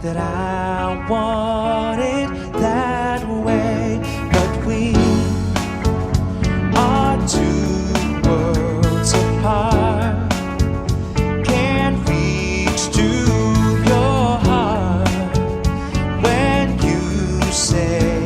that I want it that way. But we are two worlds apart. Can't reach to your heart when you say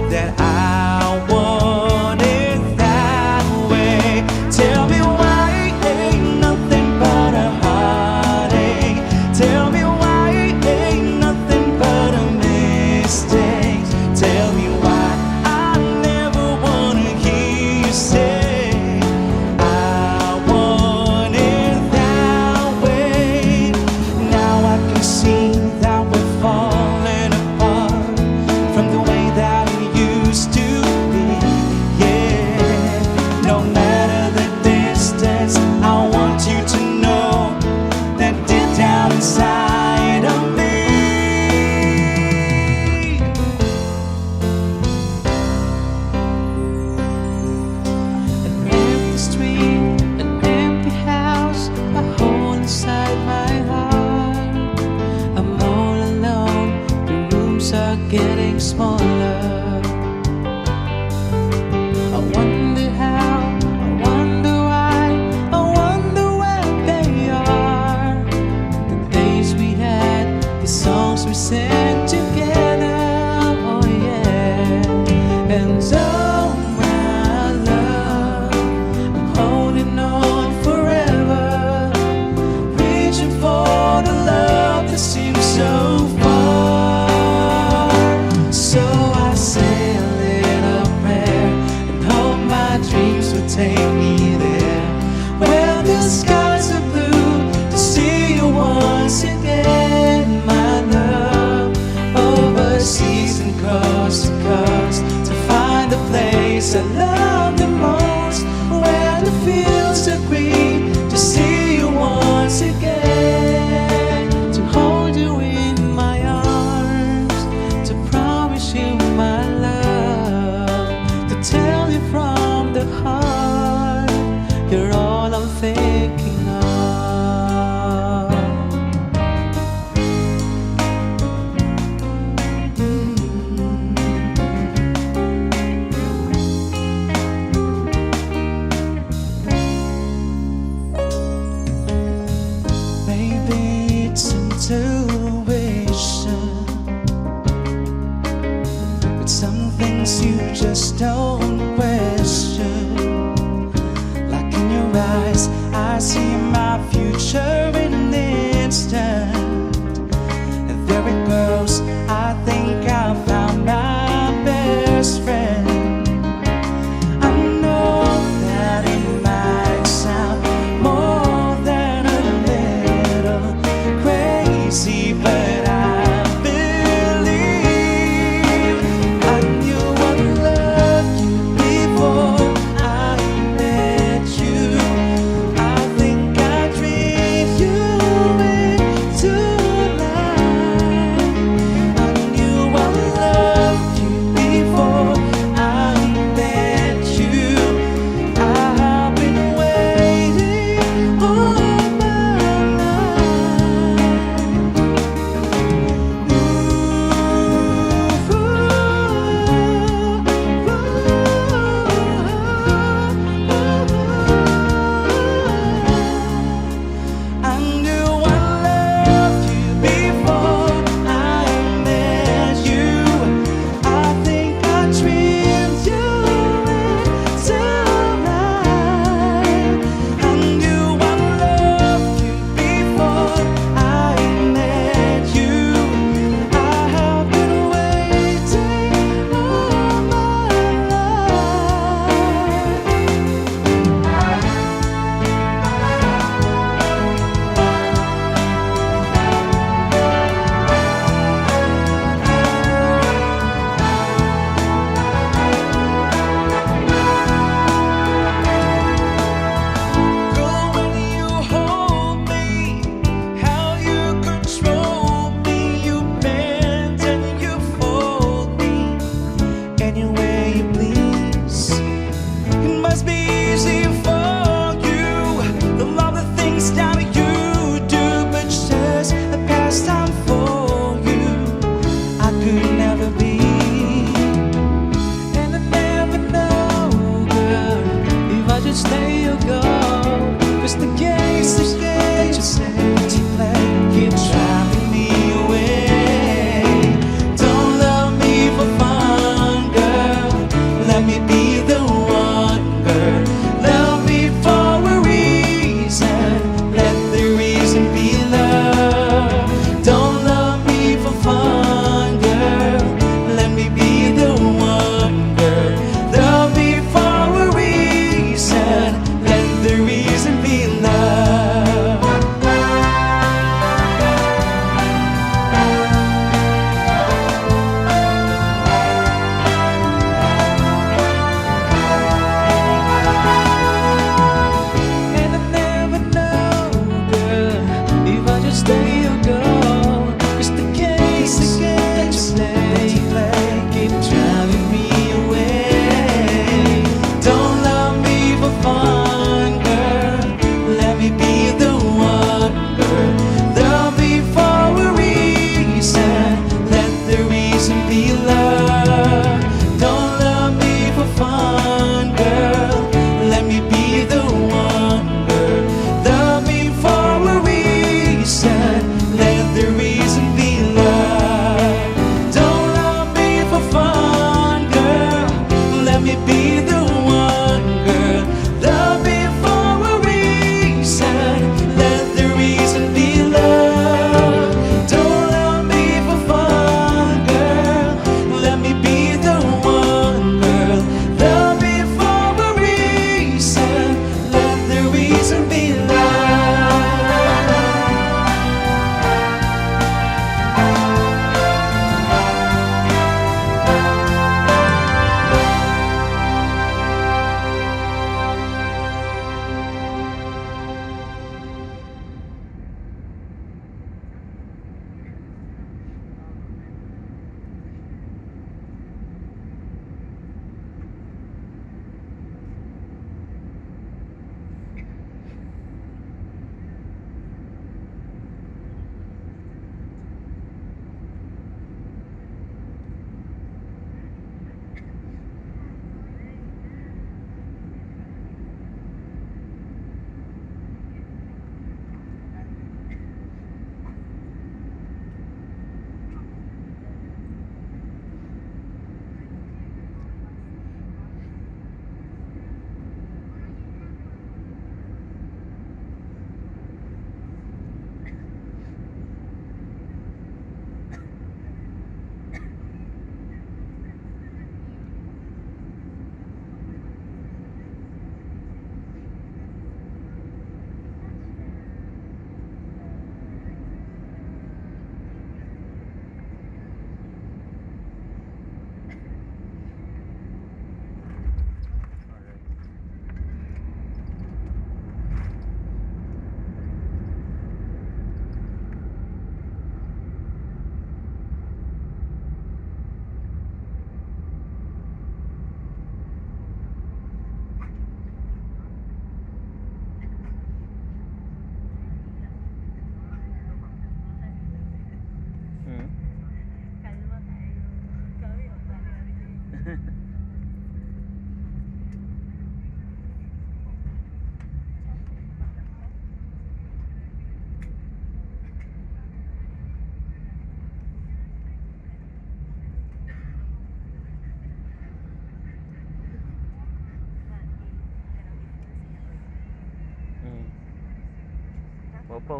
that I want it that way. Tell me why ain't nothing but a heartache. Tell me why ain't nothing but a mistake. Tell me why I never wanna hear you say I want it that way. Now I can see that we're falling apart from the way that we used to be. Yeah, no matter the distance, I want you to know that deep down inside of me, an empty street, an empty house, a hole inside my heart. I'm all alone, the rooms are getting smaller. I wonder how, I wonder why, I wonder where they are. The days we had, the songs we sang together, oh yeah. And oh my love, I'm holding on forever, reaching for the love that seems so far. So I say a little prayer and hope my dreams will take me there, where the skies are blue, to see you once again, my love. Overseas and coast to coast, to find the place I love the most, where the fields are green, to see you once again, to hold you in my arms, to promise you my love, to tell you from the heart, you're all I'm thinking of. Maybe it's intuition, but some things you just don't question. Like in your eyes, I see my future in an instant. And there it goes, I think I found my best friend. I know that it might sound more than a little crazy, but I believe I knew I loved you before I met you. I think I dreamed you into life. I knew I Apa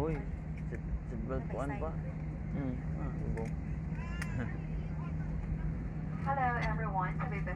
weh? Sebelah tuan pa. Ibu. Hello everyone, Cebu